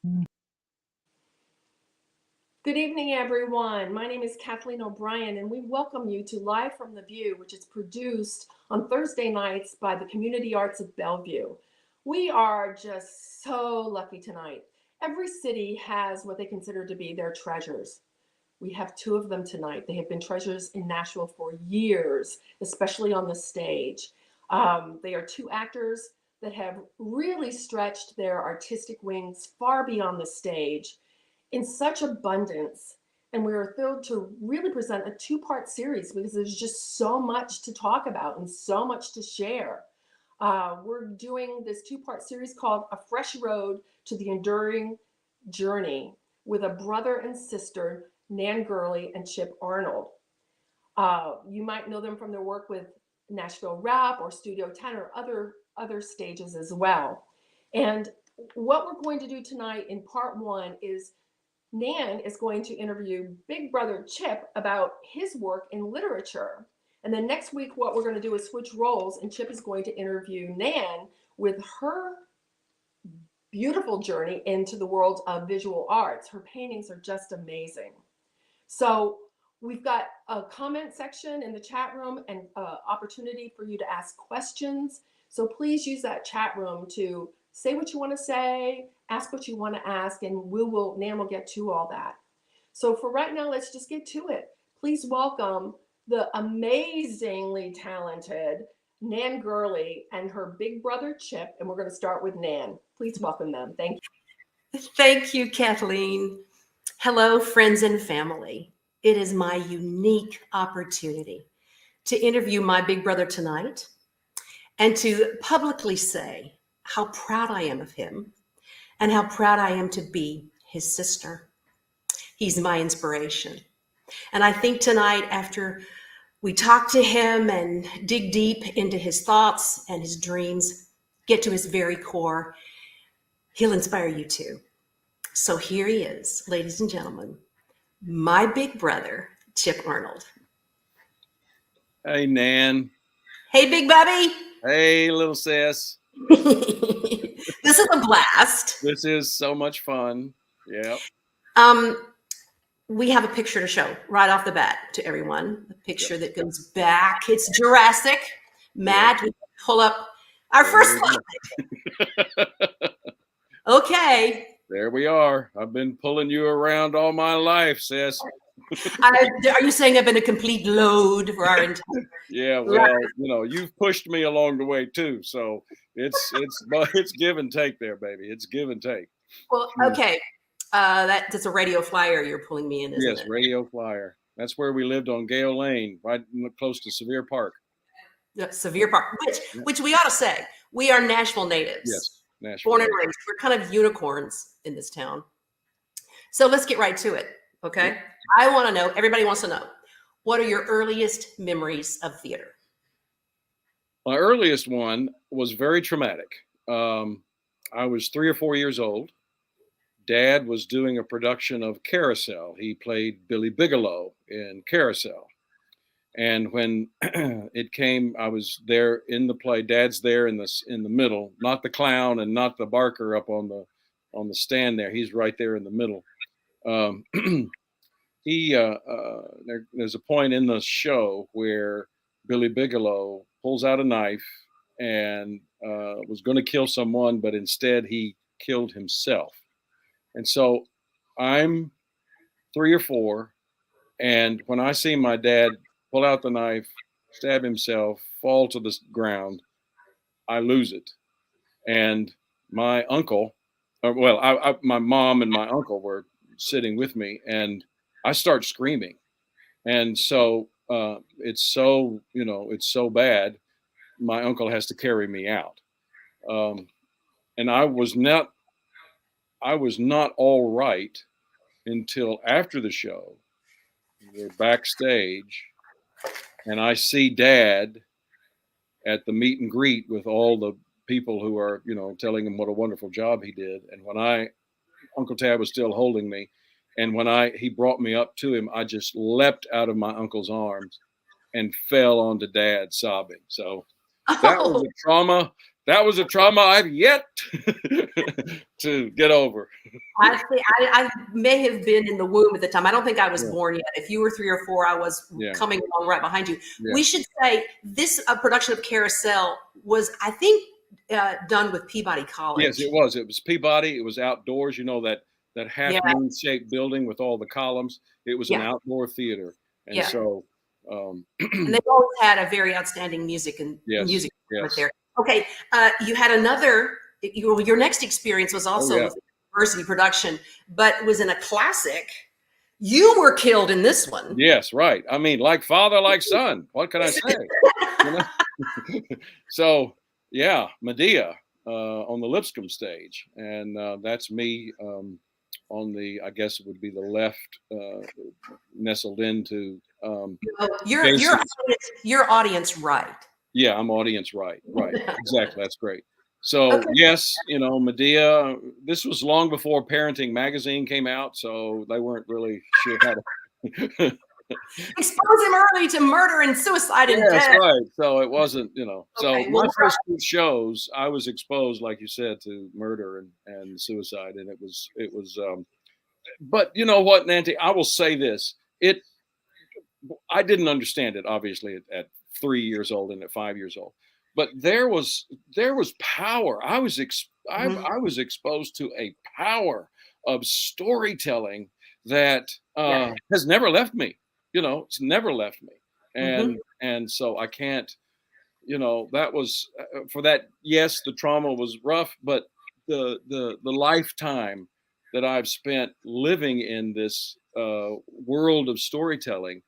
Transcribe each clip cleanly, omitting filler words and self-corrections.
Good evening, everyone. My name is Kathleen O'Brien, and we welcome you to Live from the View, which is produced on Thursday nights by the Community Arts of Bellevue. We are just so lucky tonight. Every city has what they consider to be their treasures. We have two of them tonight. They have been treasures in Nashville for years, especially on the stage. They are two actors that have really stretched their artistic wings far beyond the stage in such abundance. And we are thrilled to really present a two-part series because there's just so much to talk about and so much to share. We're doing this two-part series called A Fresh Road to the Enduring Journey with a brother and sister, Nan Gurley and Chip Arnold. You might know them from their work with Nashville Rap or Studio 10 or other stages as well. And what we're going to do tonight in part one is Nan is going to interview Big Brother Chip about his work in literature. And then next week, what we're going to do is switch roles, and Chip is going to interview Nan with her beautiful journey into the world of visual arts. Her paintings are just amazing. So we've got a comment section in the chat room and opportunity for you to ask questions. So please use that chat room to say what you want to say, ask what you want to ask, and Nan will get to all that. So for right now, let's just get to it. Please welcome the amazingly talented Nan Gurley and her big brother Chip, and we're going to start with Nan. Please welcome them. Thank you. Thank you, Kathleen. Hello, friends and family. It is my unique opportunity to interview my big brother tonight and to publicly say how proud I am of him and how proud I am to be his sister. He's my inspiration. And I think tonight, after we talk to him and dig deep into his thoughts and his dreams, get to his very core, he'll inspire you too. So here he is, ladies and gentlemen, my big brother, Chip Arnold. Hey, Nan. Hey, Big Bubby. Hey, little sis. This is a blast. This is so much fun. Yeah. We have a picture to show right off the bat to everyone. A picture that goes back. It's Jurassic. Matt, we pull up our first slide. Okay. There we are. I've been pulling you around all my life, sis. Are you saying I've been a complete load for our entire? Yeah, well, you've pushed me along the way too. So it's give and take there, baby. It's give and take. Well, okay. That's a radio flyer you're pulling me in, isn't it? Yes, radio flyer. That's where we lived on Gale Lane, right close to Sevier Park. Yeah, Sevier Park, which we ought to say, we are Nashville natives. Yes, Nashville. Born and raised. We're kind of unicorns in this town. So let's get right to it, okay? Yeah. I want to know, everybody wants to know, what are your earliest memories of theater? My earliest one was very traumatic. I was 3 or 4 years old. Dad was doing a production of Carousel. He played Billy Bigelow in Carousel. And when it came, I was there in the play. Dad's there in the middle, not the clown and not the barker up on the stand there. He's right there in the middle. There's a point in the show where Billy Bigelow pulls out a knife and was going to kill someone, but instead he killed himself. And so I'm 3 or 4, and when I see my dad pull out the knife, stab himself, fall to the ground, I lose it. And my uncle, my mom and my uncle were sitting with me, and I start screaming. And so it's so bad, my uncle has to carry me out. And I was not all right until after the show. We're backstage, and I see Dad at the meet and greet with all the people who are, telling him what a wonderful job he did. And when Uncle Tad was still holding me, and when he brought me up to him, I just leapt out of my uncle's arms and fell onto Dad sobbing. So that was a trauma that was a trauma I've yet to get over. I think I may have been in the womb at the time. I don't think I was Yeah. born yet. If you were 3 or 4, I was Yeah. coming along right behind you. Yeah. We should say this production of Carousel was, I think, done with Peabody College. Yes, it was. It was Peabody. It was outdoors. You know, that half Yeah. moon shaped building with all the columns. It was an Yeah. outdoor theater, and Yeah. so And they've always had a very outstanding music and yes, music yes. there. Okay, you had another. Your next experience was also yeah. with university production, but was in a classic. You were killed in this one. Yes, right. I mean, like father, like son. What can I say? You know? So yeah, Medea on the Lipscomb stage, and that's me on the, I guess it would be the left, nestled into. Your audience right. Yeah, I'm audience right. Exactly. That's great. So Okay. yes, you know, Medea. This was long before Parenting Magazine came out, so they weren't really sure how to. Expose him early to murder and suicide and That's death. right. So it wasn't, you know. Okay, So well, my first 2 shows, I was exposed, like you said, to murder and suicide, and it was. But you know what, Nancy? I will say this: I didn't understand it, obviously, at 3 years old and at 5 years old, but there was power. I was I was exposed to a power of storytelling that has never left me. You know, it's never left me, and so I can't. You know, that was for that. Yes, the trauma was rough, but the lifetime that I've spent living in this world of storytelling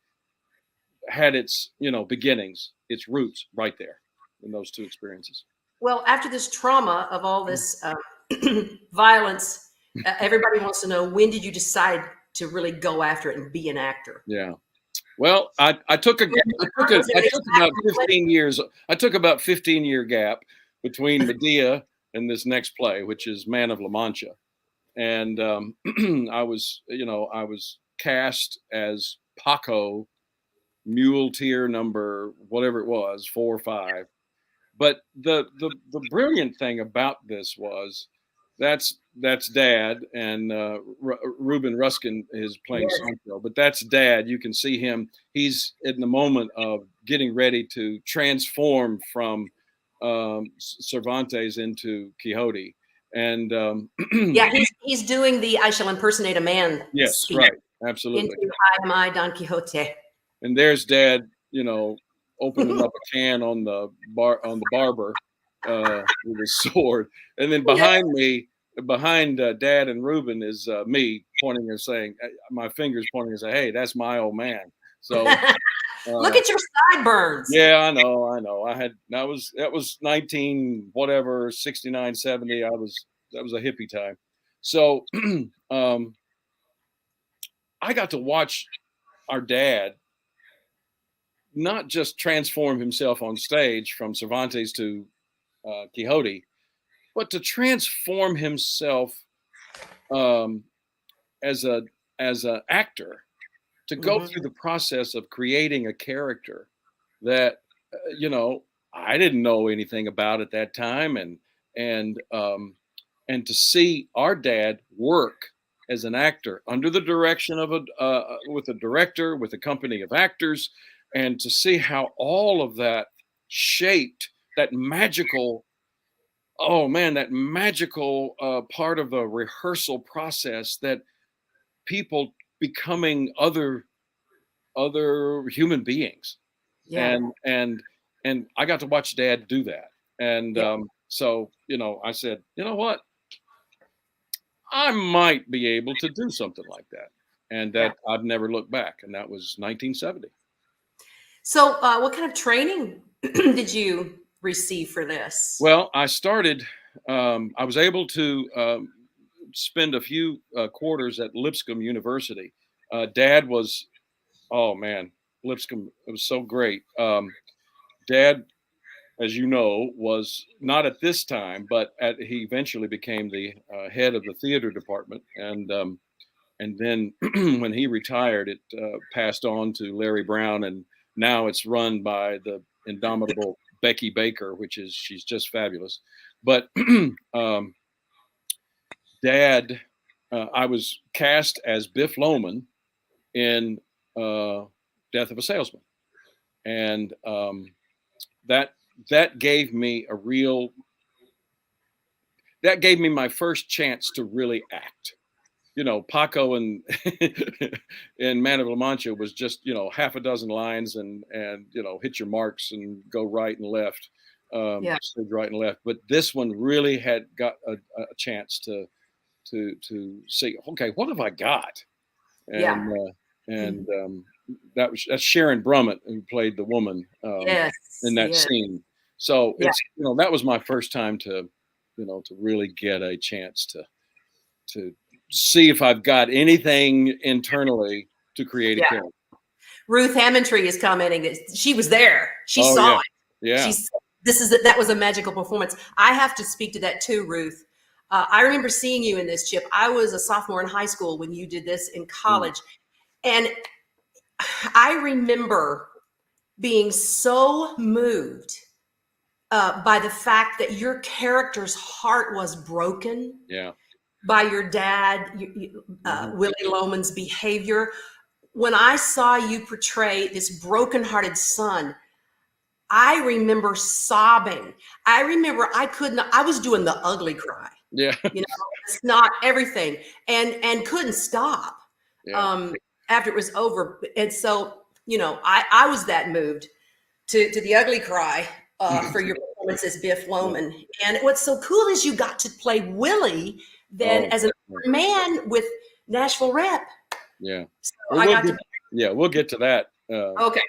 had its, you know, beginnings, its roots right there in those 2 experiences. Well, after this trauma of all this violence, everybody wants to know, when did you decide to really go after it and be an actor? Yeah. Well, I took about 15 years. I took about 15-year gap between Medea and this next play, which is Man of La Mancha, and I was cast as Paco, muleteer number whatever it was, 4 or 5. But the brilliant thing about this was that's Dad, and Ruben Ruskin is playing Sancho, but that's Dad. You can see him. He's in the moment of getting ready to transform from Cervantes into Quixote, and yeah, he's doing the "I shall impersonate a man" yes, speech. right, absolutely. Into "I am I, Don Quixote." And there's Dad, you know, opening up a can on the barber with his sword, and then behind me, behind Dad and Ruben is me pointing and saying, my fingers pointing and saying, "Hey, that's my old man." So look at your sideburns. Yeah, I know. That was 19 whatever 69 70. That was a hippie time. So I got to watch our dad not just transform himself on stage from Cervantes to Quixote, but to transform himself as a actor, to go through the process of creating a character that I didn't know anything about at that time, and to see our dad work as an actor under the direction of with a director, with a company of actors, and to see how all of that shaped that magical, oh man, that magical part of a rehearsal process, that people becoming other human beings. Yeah. And I got to watch Dad do that. And so, I said, you know what? I might be able to do something like that. And that I've never looked back. And that was 1970. So what kind of training did you receive for this? Well, I started, I was able to spend a few quarters at Lipscomb University. Dad was, oh man, Lipscomb, it was so great. Dad, as you know, was not at this time, but he eventually became the head of the theater department. And then when he retired, it passed on to Larry Brown, and now it's run by the indomitable Becky Baker, she's just fabulous. But Dad, I was cast as Biff Loman in Death of a Salesman, and that gave me that gave me my first chance to really act. Paco and in Man of La Mancha was just, half a dozen lines and hit your marks and go right and left, Yeah. stage right and left. But this one really had got a chance to see, okay, what have I got? And that's Sharon Brummett who played the woman Yes. in that Yes. scene. So Yeah. it's that was my first time to really get a chance to see if I've got anything internally to create a Yeah. character. Ruth Hammondtree is commenting that she was there. She Oh, saw yeah. it. Yeah. That was a magical performance. I have to speak to that too, Ruth. I remember seeing you in this, Chip. I was a sophomore in high school when you did this in college. And I remember being so moved by the fact that your character's heart was broken Yeah. by your dad, Willie Loman's behavior. When I saw you portray this brokenhearted son, I remember sobbing. I remember I was doing the ugly cry. Yeah. It's not everything, and couldn't stop Yeah. after it was over. And so, I was that moved to the ugly cry for your performance as Biff Loman. And what's so cool is you got to play Willie then as a man with Nashville Rap. Yeah. So We'll get to that. Okay.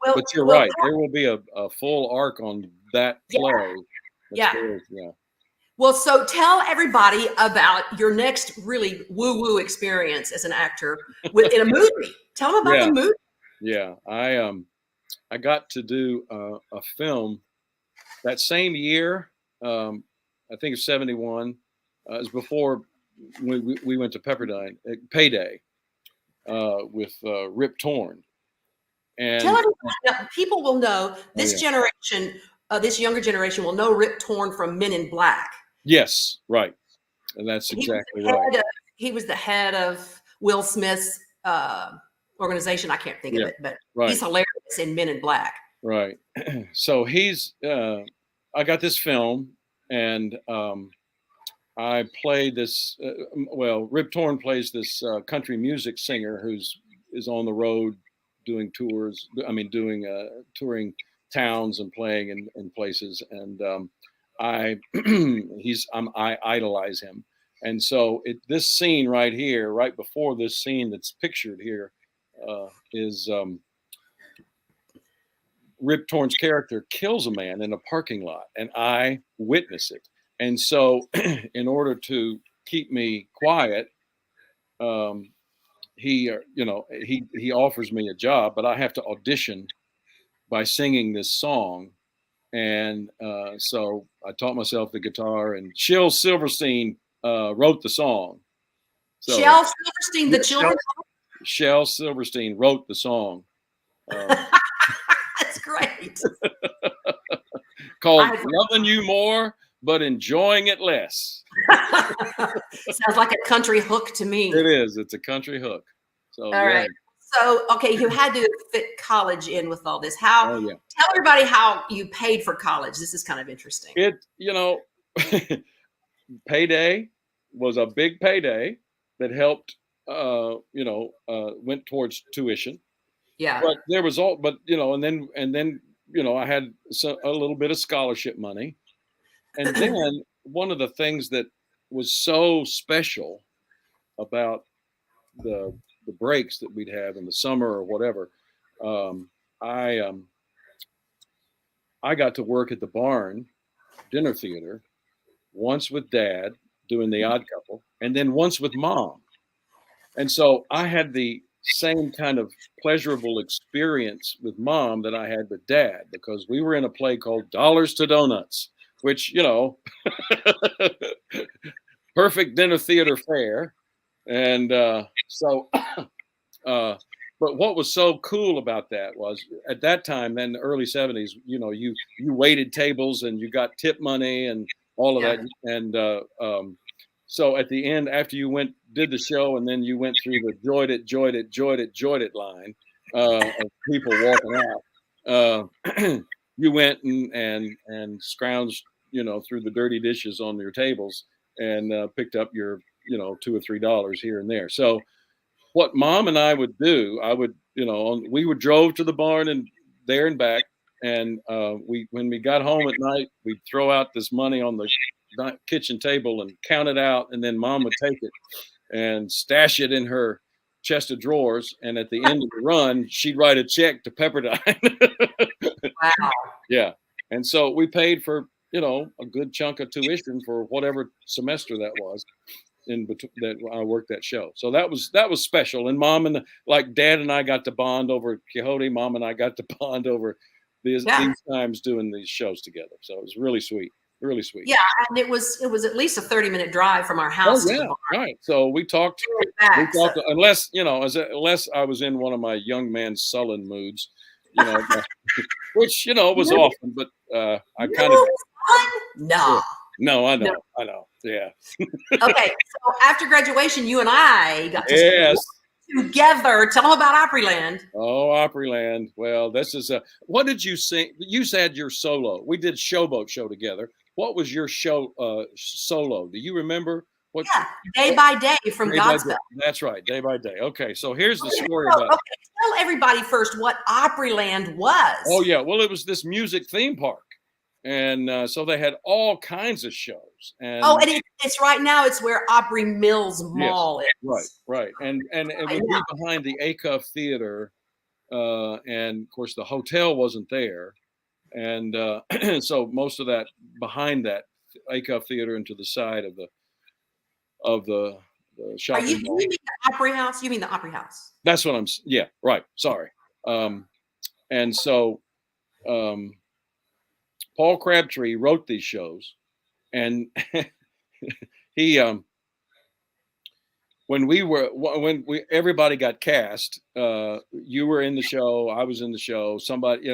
Well, but you're right. There will be a full arc on that play. Yeah. Yeah. Well, so tell everybody about your next really woo-woo experience as an actor in a movie. Tell them about the movie. Yeah. I got to do a film that same year. I think it's 71. It was before we went to Pepperdine, Payday, with Rip Torn. And tell everybody, people will know this generation, this younger generation will know Rip Torn from Men in Black. Yes, right. And that's exactly right. He was the head of Will Smith's organization. I can't think of it, but he's hilarious in Men in Black. Right. So I got this film, and I played this. Rip Torn plays this country music singer is on the road doing tours. Touring towns and playing in places, and I idolize him. And so this scene right here, right before this scene that's pictured here, is Rip Torn's character kills a man in a parking lot, and I witness it. And so, in order to keep me quiet, he offers me a job, but I have to audition by singing this song. And so I taught myself the guitar, and Shel Silverstein wrote the song. So, Shel Silverstein, the children. Shel Silverstein wrote the song. That's great. Called "Loving You More, but Enjoying It Less." Sounds like a country hook to me. It is. It's a country hook. So, all right. So, okay, you had to fit college in with all this. Tell everybody how you paid for college. This is kind of interesting. Payday was a big payday that helped, went towards tuition. Yeah. But there was and then I had a little bit of scholarship money. And then one of the things that was so special about the breaks that we'd have in the summer or whatever, I got to work at the Barn Dinner Theater once with Dad doing The Odd Couple, and then once with Mom. And so I had the same kind of pleasurable experience with Mom that I had with Dad, because we were in a play called Dollars to Donuts, which, perfect dinner theater fare. And so but what was so cool about that was at that time, then the early 70s, you waited tables and you got tip money and all of Yeah. that. And so at the end, after you did the show, and then you went through the joyed it line of people walking out, you went and scrounged, through the dirty dishes on your tables and picked up your, $2 or $3 here and there. So what mom and I would do, we would drove to the barn and there and back. And when we got home at night, we'd throw out this money on the kitchen table and count it out. And then mom would take it and stash it in her chest of drawers. And at the end of the run, she'd write a check to Pepperdine. Wow. Yeah. And so we paid for, a good chunk of tuition for whatever semester that was in between that I worked that show. So that was special. And like dad and I got to bond over Quixote. Mom and I got to bond over these times doing these shows together. So it was really sweet. Really sweet. Yeah, and it was at least a 30-minute drive from our house to the barn. Right. So we talked. Unless unless I was in one of my young man sullen moods, which was often. But I kind of no. No, I know. Yeah. Okay, so after graduation, you and I got to together. Tell them about Opryland. Oh, Opryland. Well, this is what did you sing? You said your solo. We did Showboat Show together. What was your show solo? Do you remember? Day by Day from Godspell. That's right, Day by Day. Okay, so here's the story about it. Okay, tell everybody first what Opryland was. Oh, yeah. Well, it was this music theme park. And so they had all kinds of shows. And it's right now. It's where Opry Mills Mall is. Right. And it would be behind the Acuff Theater. And, of course, the hotel wasn't there. And so most of that behind that Acuff Theater and to the side of the shopping mall. You mean the Opry House? You mean the Opry House? That's what yeah, right. Sorry. And so Paul Crabtree wrote these shows, and he everybody got cast, you were in the show, I was in the show, somebody,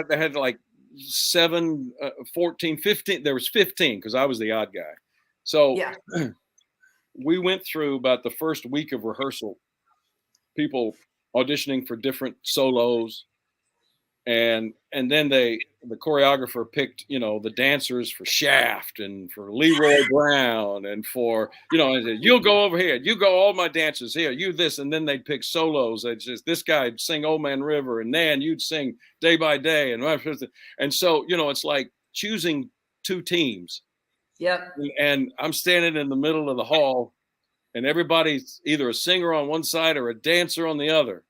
they had like 7, 14, 15, there was 15 because I was the odd guy. So we went through about the first week of rehearsal, people auditioning for different solos. And then the choreographer picked, the dancers for Shaft and for Leroy Brown and for, and said, you'll go over here, you go, all my dancers here, you this, and then they'd pick solos. They'd just, this guy'd sing Old Man River, and then you'd sing Day by Day, and so it's like choosing 2 teams. Yep. And I'm standing in the middle of the hall, and everybody's either a singer on one side or a dancer on the other,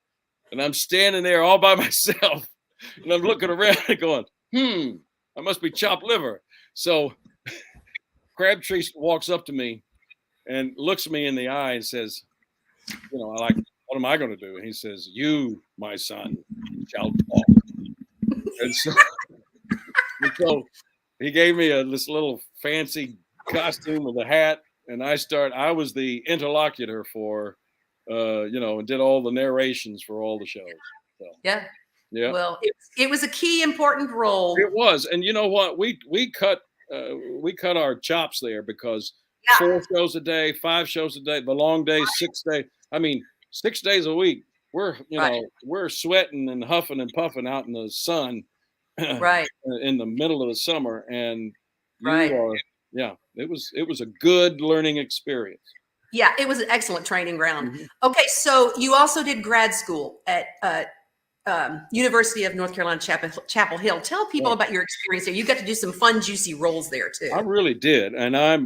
and I'm standing there all by myself. And I'm looking around and going, I must be chopped liver. So Crabtree walks up to me and looks me in the eye and says, what am I going to do? And he says, you, my son, shall talk. And so he gave me this little fancy costume with a hat. And I was the interlocutor for, and did all the narrations for all the shows. So. Yeah. Yeah. Well, it was a key important role. It was, and you know what? We cut our chops there because 4 shows a day, 5 shows a day, the long days, 6 days. I mean, 6 days a week. We're we're sweating and huffing and puffing out in the sun, right, in the middle of the summer, and it was a good learning experience. Yeah, it was an excellent training ground. Mm-hmm. Okay, so you also did grad school at University of North Carolina, Chapel Hill. Tell people about your experience there. You got to do some fun, juicy roles there too. I really did, and I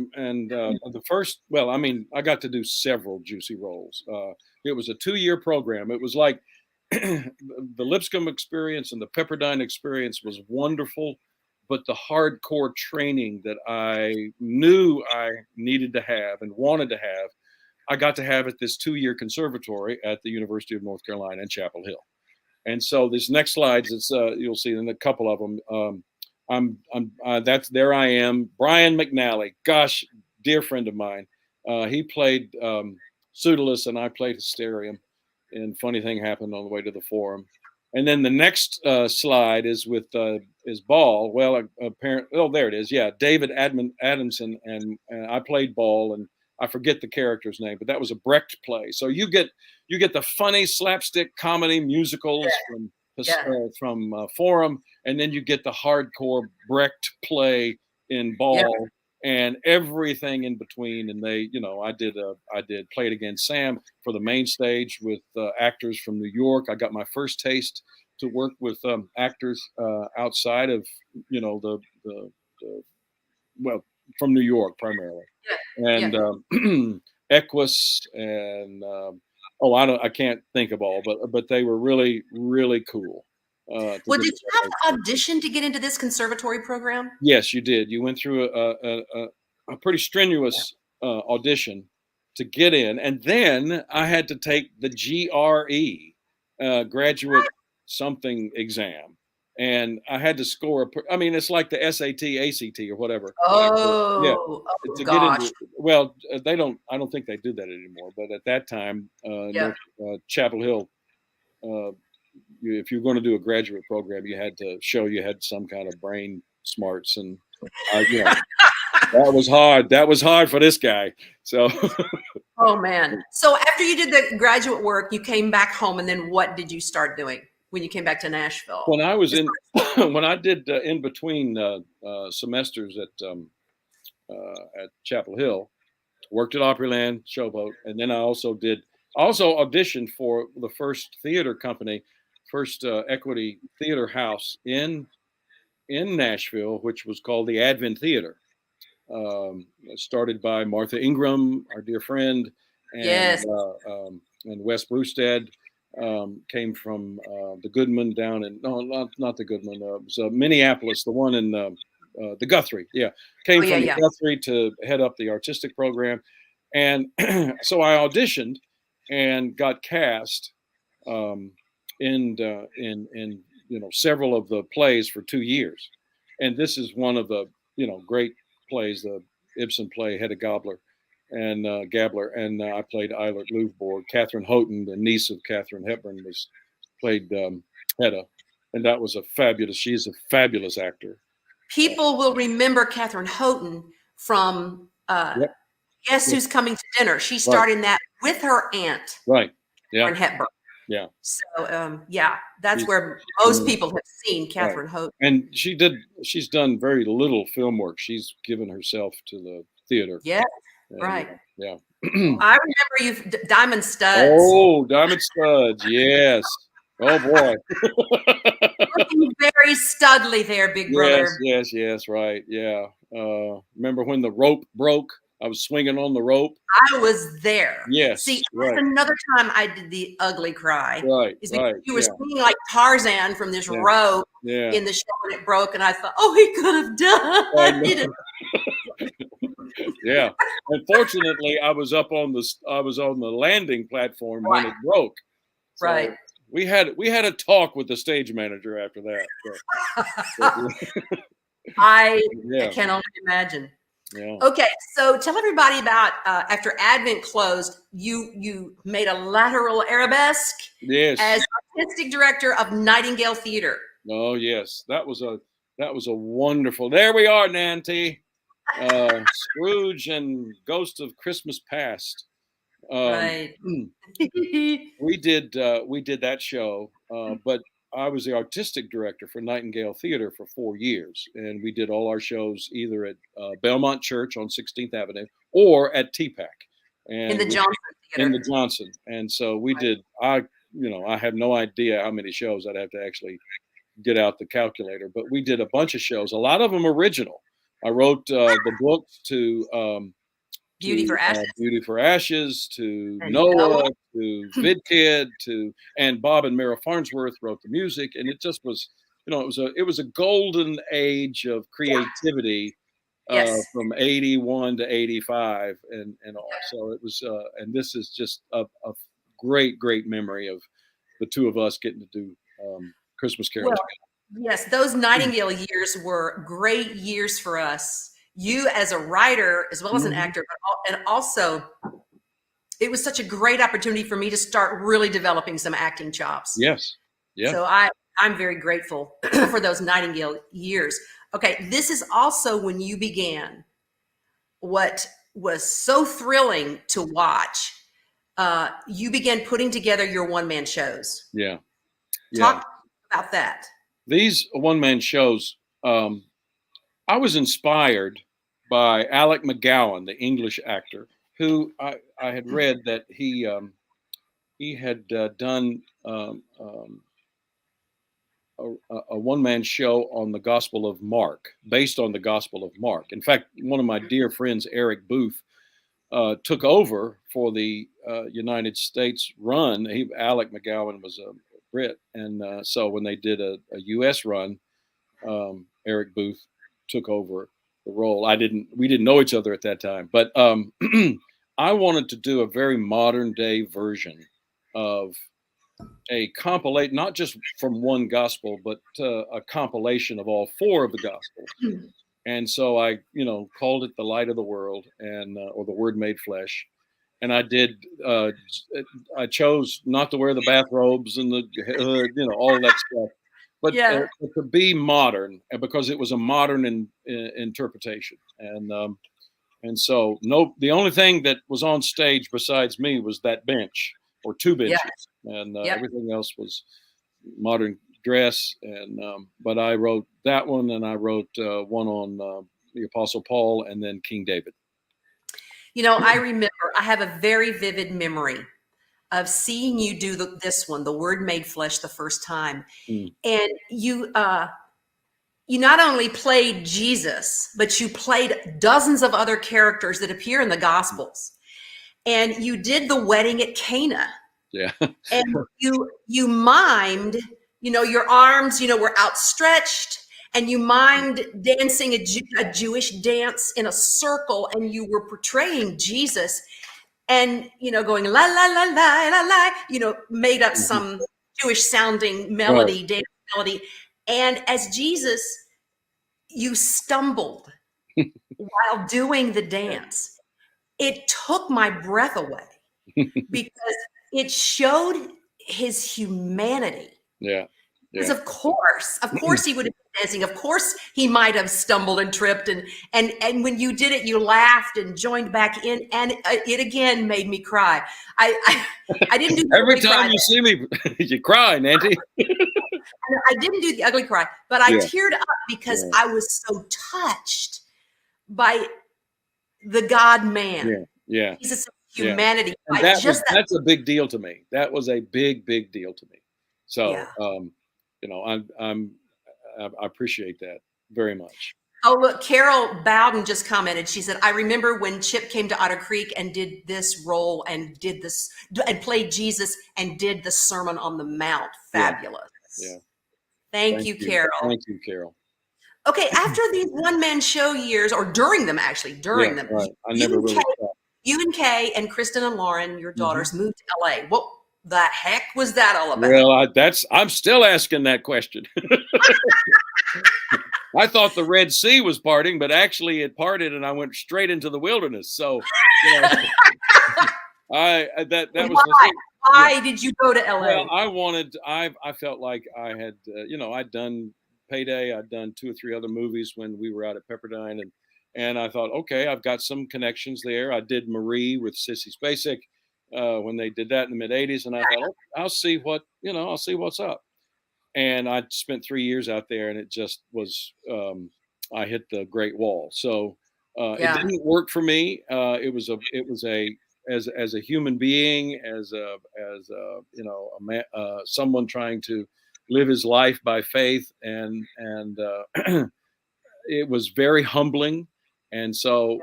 got to do several juicy roles. It was a 2-year program. It was like the Lipscomb experience and the Pepperdine experience was wonderful, but the hardcore training that I knew I needed to have and wanted to have, I got to have at this 2-year conservatory at the University of North Carolina in Chapel Hill. And so these next slides, it's you'll see in a couple of them. There I am, Brian McNally. Gosh, dear friend of mine. He played Pseudolus and I played Hysterium and funny thing happened on the way to the forum. And then the next slide is with is Ball. Well, apparently, oh, there it is. Yeah, David Adamson, and I played Ball, and I forget the character's name, but that was a Brecht play. So you get the funny slapstick comedy musicals from Forum, and then you get the hardcore Brecht play in Ball, and everything in between. And they, I did Play It Again, Sam, for the main stage with actors from New York. I got my first taste to work with actors outside of, the well, from New York primarily, and Equus, and I can't think of all, but they were really, really cool. Well, did you have to audition to get into this conservatory program? Yes, you did. You went through a pretty strenuous audition to get in, and then I had to take the GRE, graduate something exam, and I had to score. It's like the SAT, ACT, or whatever. Oh, To gosh. get into, well, they don't. I don't think they do that anymore. But at that time, Chapel Hill. If you're going to do a graduate program, you had to show you had some kind of brain smarts, and that was hard. That was hard for this guy. So, oh man. So after you did the graduate work, you came back home, and then what did you start doing when you came back to Nashville? When I was when I did in between semesters at Chapel Hill, worked at Opryland, Showboat, and then I also auditioned for the first theater company, first equity theater house in Nashville, which was called the Advent Theater. Started by Martha Ingram, our dear friend, and Wes Brewstead. Came from the Goodman down in not the Goodman. It was Minneapolis, the one in the Guthrie. Yeah, came from the Guthrie to head up the artistic program, and so I auditioned and got cast in several of the plays for 2 years, and this is one of the great plays, the Ibsen play Hedda Gabler, and Gabler, and I played Eilert Lovborg. Catherine Houghton, the niece of Katharine Hepburn, played Hedda, and that was she's a fabulous actor. People will remember Catherine Houghton from Guess Who's Coming to Dinner. She starred in that with her aunt, Katharine Hepburn. Yeah. So that's where most people have seen Catherine Houghton. And she's done very little film work. She's given herself to the theater. Yeah. And, yeah. I remember you, Diamond Studs. Oh, Diamond Studs. Yes. Oh boy. Looking very studly there, big brother. Yes. Right. Yeah. Remember when the rope broke? I was swinging on the rope. I was there. Yes. See, that's another time I did the ugly cry. Right. You were swinging like Tarzan from this rope in the show, and it broke, and I thought, oh, he could have died. Yeah. Unfortunately, I was on the landing platform when it broke. So right. We had a talk with the stage manager after that. So. I can only imagine. Yeah. Okay, so tell everybody about after Advent closed, you made a lateral arabesque as artistic director of Nightingale Theater. Oh yes, that was a wonderful. There we are, Nancy. Scrooge and Ghost of Christmas Past. Right. we did that show, but I was the artistic director for Nightingale Theater for 4 years, and we did all our shows either at Belmont Church on 16th Avenue or at TPAC. And in the Johnson Theater. In the Johnson. And so we did, I have no idea how many shows. I'd have to actually get out the calculator, but we did a bunch of shows, a lot of them original. I wrote the books to Beauty for Ashes. Beauty for Ashes, to Noah, to Vidkid, and Bob and Mara Farnsworth wrote the music, and it just was, it was a golden age of creativity from 81 to 85 and all. So it was, and this is just a great memory of the two of us getting to do Christmas carols together. Yes, those Nightingale years were great years for us. You as a writer, as well as an actor, and also was such a great opportunity for me to start really developing some acting chops. Yes. Yeah. So I'm very grateful for those Nightingale years. Okay, this is also when you began what was so thrilling to watch. You began putting together your one-man shows. Yeah. Talk about that. These one-man shows, I was inspired by Alec McGowan, the English actor, who I had read that he had done a one-man show on the Gospel of Mark, based on the Gospel of Mark. In fact, one of my dear friends, Eric Booth, took over for the United States run. Alec McGowan was a Brit, and so when they did a U.S. run, Eric Booth took over the role. We didn't know each other at that time, but I wanted to do a very modern day version of a compilation, not just from one gospel, but a compilation of all four of the gospels. And so I, called it The Light of the World, and or The Word Made Flesh. And I I chose not to wear the bathrobes and the hood, all of that stuff, but to be modern, because it was a modern interpretation. And so the only thing that was on stage besides me was that bench, or two benches, and everything else was modern dress. And but I wrote that one, and I wrote one on the Apostle Paul, and then King David. I remember, I have a very vivid memory of seeing you do this one, The Word Made Flesh, the first time. And you not only played Jesus, but you played dozens of other characters that appear in the Gospels. And you did the wedding at Cana. Yeah. And you mimed, your arms, were outstretched, and you mimed dancing a Jewish dance in a circle, and you were portraying Jesus, and, going la, la, la, la, la, la, made up some Jewish sounding melody, dance melody. And as Jesus, you stumbled while doing the dance. It took my breath away because it showed his humanity. Yeah. Because of course he would have been dancing. Of course he might have stumbled and tripped, and when you did it, you laughed and joined back in, and it again made me cry. I didn't do the every time you see me, you cry, Nancy. I didn't do the ugly cry, but I teared up because I was so touched by the God man. Yeah. Jesus' humanity. And that's a big deal to me. That was a big deal to me. So I appreciate that very much. Oh, look, Carol Bowden just commented. She said, I remember when Chip came to Otter Creek and did this role and played Jesus and did the Sermon on the Mount. Fabulous. Yeah. Thank you, Carol. Thank you, Carol. Okay, after these one-man show years, or during them, Right. I never really stopped. You and Kay and Kristen and Lauren, your daughters, moved to LA. What the heck was that all about? Well, I'm still asking that question. I thought the Red Sea was parting, but actually it parted, and I went straight into the wilderness. So, that was the thing. Why did you go to LA? Well, I felt like I had, I'd done Payday. I'd done 2 or 3 other movies when we were out at Pepperdine, and I thought, okay, I've got some connections there. I did Marie with Sissy Spacek when they did that in the mid '80s, and I thought, I'll see what's up. And I spent 3 years out there, and it just was, I hit the Great Wall. So it didn't work for me. It was as a human being, as someone trying to live his life by faith, and it was very humbling. And so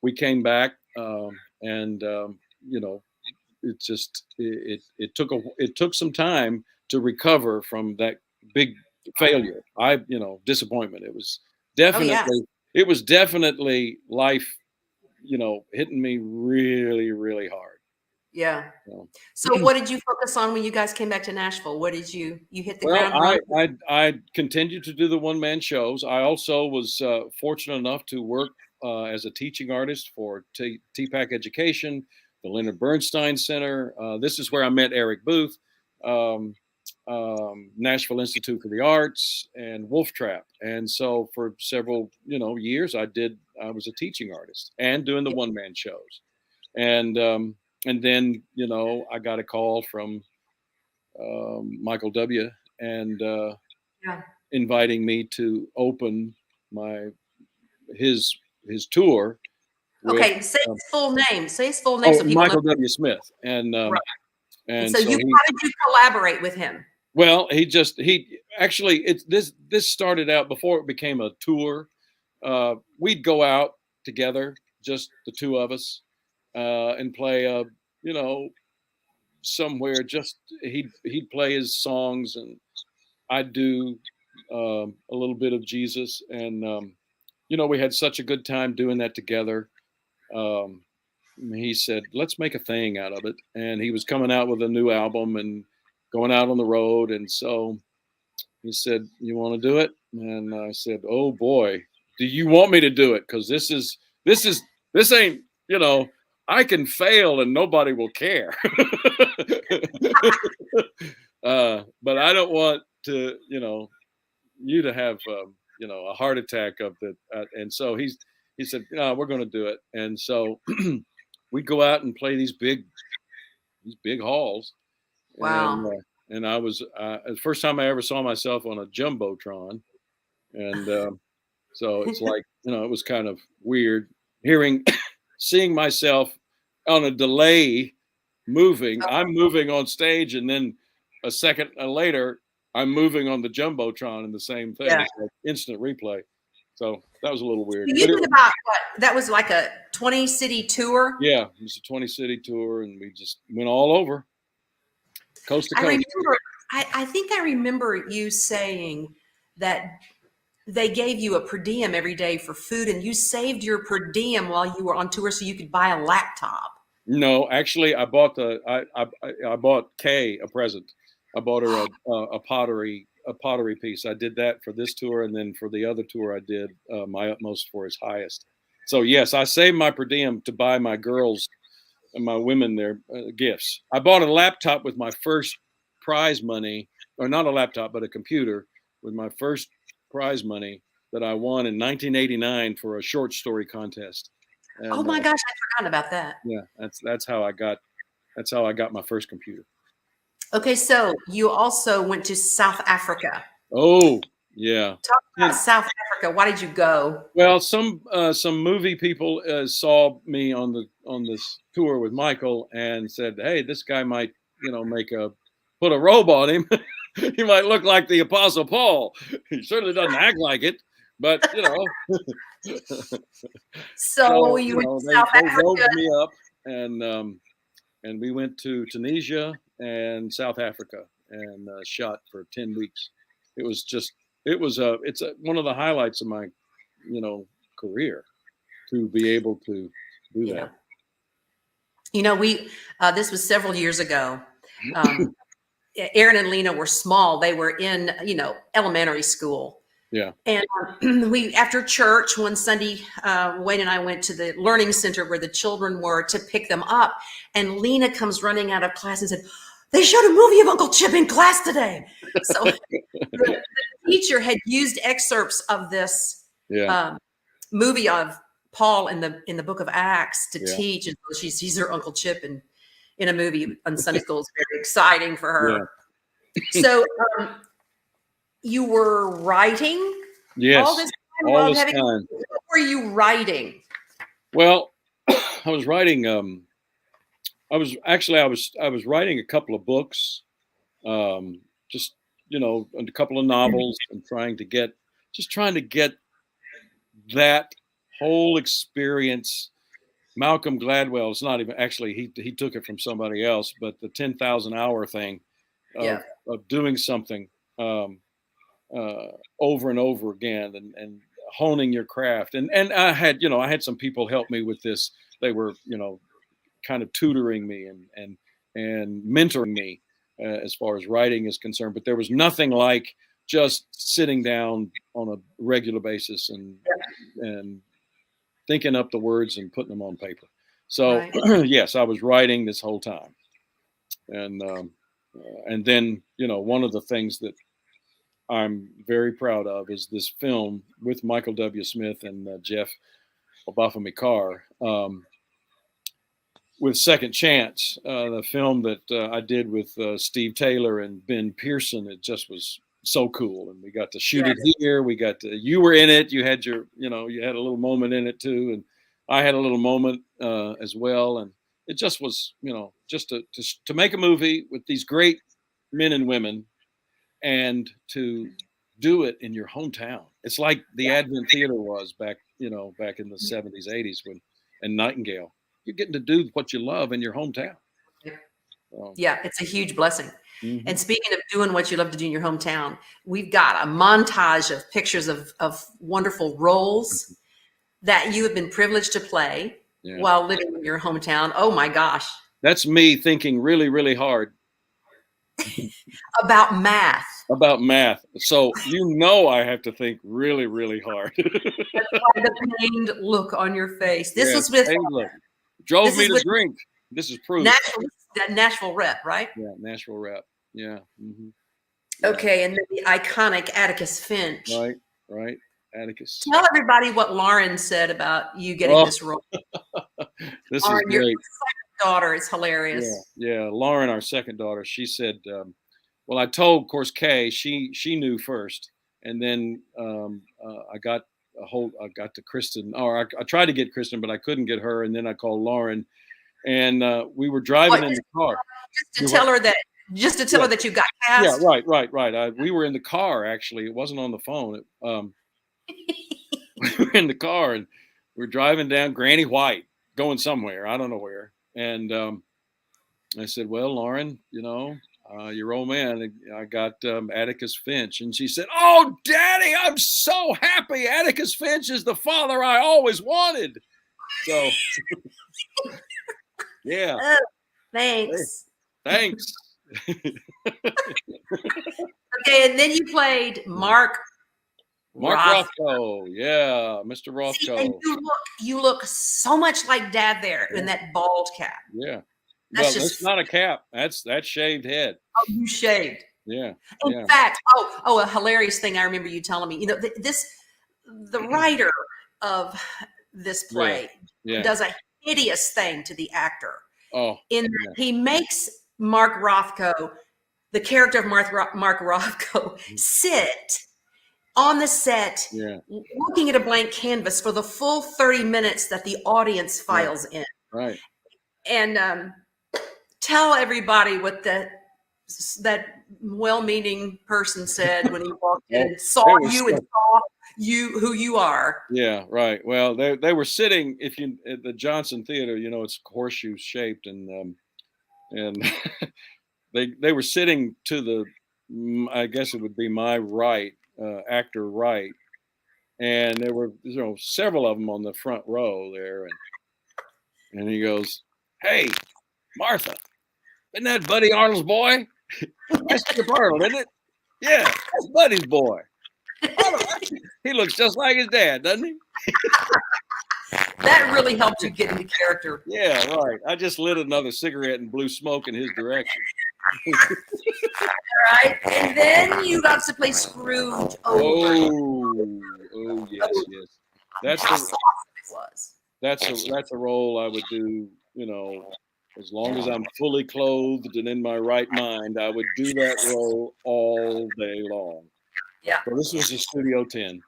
we came back, and it took some time to recover from that big failure. Disappointment. It was definitely life, hitting me really, really hard. Yeah. So what did you focus on when you guys came back to Nashville? What did you hit the ground running? I continued to do the one-man shows. I also was fortunate enough to work as a teaching artist for TPAC Education, the Leonard Bernstein Center. This is where I met Eric Booth, Nashville Institute for the Arts, and Wolf Trap. And so for several, years, I was a teaching artist and doing the one-man shows. And then, I got a call from Michael W. and inviting me to open his tour. Okay, say his full name. Say his full name so people Michael know. W. Smith. And Right. and so so how did you collaborate with him? Well, this started out before it became a tour. We'd go out together, just the two of us, and play somewhere. Just he'd play his songs, and I'd do a little bit of Jesus, and we had such a good time doing that together. He said, "Let's make a thing out of it," and he was coming out with a new album and going out on the road, and so he said, "You want to do it?" And I said, "Oh boy, do you want me to do it? Because this ain't, I can fail and nobody will care." But I don't want to, you to have, a heart attack of the. And so he said, "No, we're going to do it." And so we go out and play these big halls. Wow. And I was the first time I ever saw myself on a jumbotron, and so it's like, it was kind of weird seeing myself on a delay moving. I'm moving on stage, and then a second later, I'm moving on the jumbotron in the same thing. Yeah. It's like instant replay. So that was a little weird. You did about what? That was like a 20-city tour? Yeah, it was a 20-city tour, and we just went all over, coast to coast. I think I remember you saying that they gave you a per diem every day for food, and you saved your per diem while you were on tour so you could buy a laptop. No, actually, I bought I bought Kay a present. I bought her a pottery piece. I did that for this tour, and then for the other tour, I did My Utmost for His Highest. So yes, I saved my per diem to buy my girls and my women their gifts. I bought a laptop with my first prize money, or not a laptop, but a computer with my first prize money that I won in 1989 for a short story contest. And, oh my gosh, I forgot about that. Yeah, that's how I got my first computer. Okay, so you also went to South Africa. Oh, yeah. Talk about South Africa. Why did you go? Well, some movie people saw me on this tour with Michael and said, "Hey, this guy might, put a robe on him. He might look like the Apostle Paul. He certainly doesn't act like it, but So you went to South Africa. They roped me up, and we went to Tunisia and South Africa and shot for 10 weeks. It's one of the highlights of my, career to be able to do that. We this was several years ago. Aaron and Lena were small. They were in, elementary school. Yeah. And we, after church one Sunday, Wayne and I went to the learning center where the children were to pick them up. And Lena comes running out of class and said, "They showed a movie of Uncle Chip in class today." So the teacher had used excerpts of this movie of Paul in the book of Acts to teach. And so she sees her Uncle Chip in a movie on Sunday school. Is very exciting for her. Yeah. So you were writing all this time? All this time. What were you writing? Well, I was writing. I was writing a couple of books, just a couple of novels, and trying to get that whole experience. Malcolm Gladwell, it's not even actually, he took it from somebody else, but the 10,000 hour thing of doing something over and over again and honing your craft. And I had some people help me with this. They were, kind of tutoring me and mentoring me as far as writing is concerned, but there was nothing like just sitting down on a regular basis and thinking up the words and putting them on paper. So Right. yes, I was writing this whole time, and then one of the things that I'm very proud of is this film with Michael W. Smith and Jeff Obafemi Carr, with Second Chance, the film that I did with Steve Taylor and Ben Pearson. It just was so cool, and we got to shoot it here. You were in it. You had you had a little moment in it too, and I had a little moment as well. And it just was, just to make a movie with these great men and women, and to do it in your hometown. It's like the Advent Theater was back in the 70s, 80s and Nightingale. You're getting to do what you love in your hometown. Yeah, it's a huge blessing. Mm-hmm. And speaking of doing what you love to do in your hometown, we've got a montage of pictures of wonderful roles that you have been privileged to play while living in your hometown. Oh my gosh. That's me thinking really, really hard. About math. So I have to think really, really hard. That's why the pained look on your face. This was with drove me to drink. This is proof. Nashville Rap, right? Yeah, Nashville Rap. Yeah. Mm-hmm. Okay, and then the iconic Atticus Finch. Right. Atticus. Tell everybody what Lauren said about you getting this role. This Lauren, is great. your second daughter is hilarious. Yeah. Lauren, our second daughter, she said, well, I told, of course, Kay, she knew first. And then I got to Kristen, or I tried to get Kristen, but I couldn't get her. And then I called Lauren, and we were driving in the car. Just to tell her that you got cast. Yeah, right. We were in the car, actually. It wasn't on the phone. We were in the car, and we're driving down Granny White, going somewhere. I don't know where. And I said, well, Lauren, your old man, I got Atticus Finch. And she said, oh, Daddy, I'm so happy. Atticus Finch is the father I always wanted. So, yeah. Oh, thanks. Thanks. Okay, and then you played Mark Rothko. Yeah, Mr. Rothko. See, and you look so much like Dad there in that bald cap. Yeah. That's not a cap. That's shaved head. Oh, you shaved. Yeah. In fact, a hilarious thing I remember you telling me. The writer of this play does a hideous thing to the actor. Oh. In that he makes Mark Rothko, the character of Mark Rothko, sit on the set, looking at a blank canvas for the full 30 minutes that the audience files in. Right. And tell everybody what that well-meaning person said when he walked in and saw you and saw who you are. Yeah, right. Well, they were sitting at the Johnson Theater. It's horseshoe shaped, and they were sitting to the, I guess it would be my right, actor right, and there were several of them on the front row there, and he goes, "Hey, Martha, isn't that Buddy Arnold's boy? That's Skip Arnold, isn't it? Yeah, that's Buddy's boy. He looks just like his dad, doesn't he?" That really helped you get into character. Yeah, right. I just lit another cigarette and blew smoke in his direction. All right, and then you got to play Scrooge. Yes. That's a role I would do. As long as I'm fully clothed and in my right mind, I would do that role all day long. Yeah. So this was a Studio 10.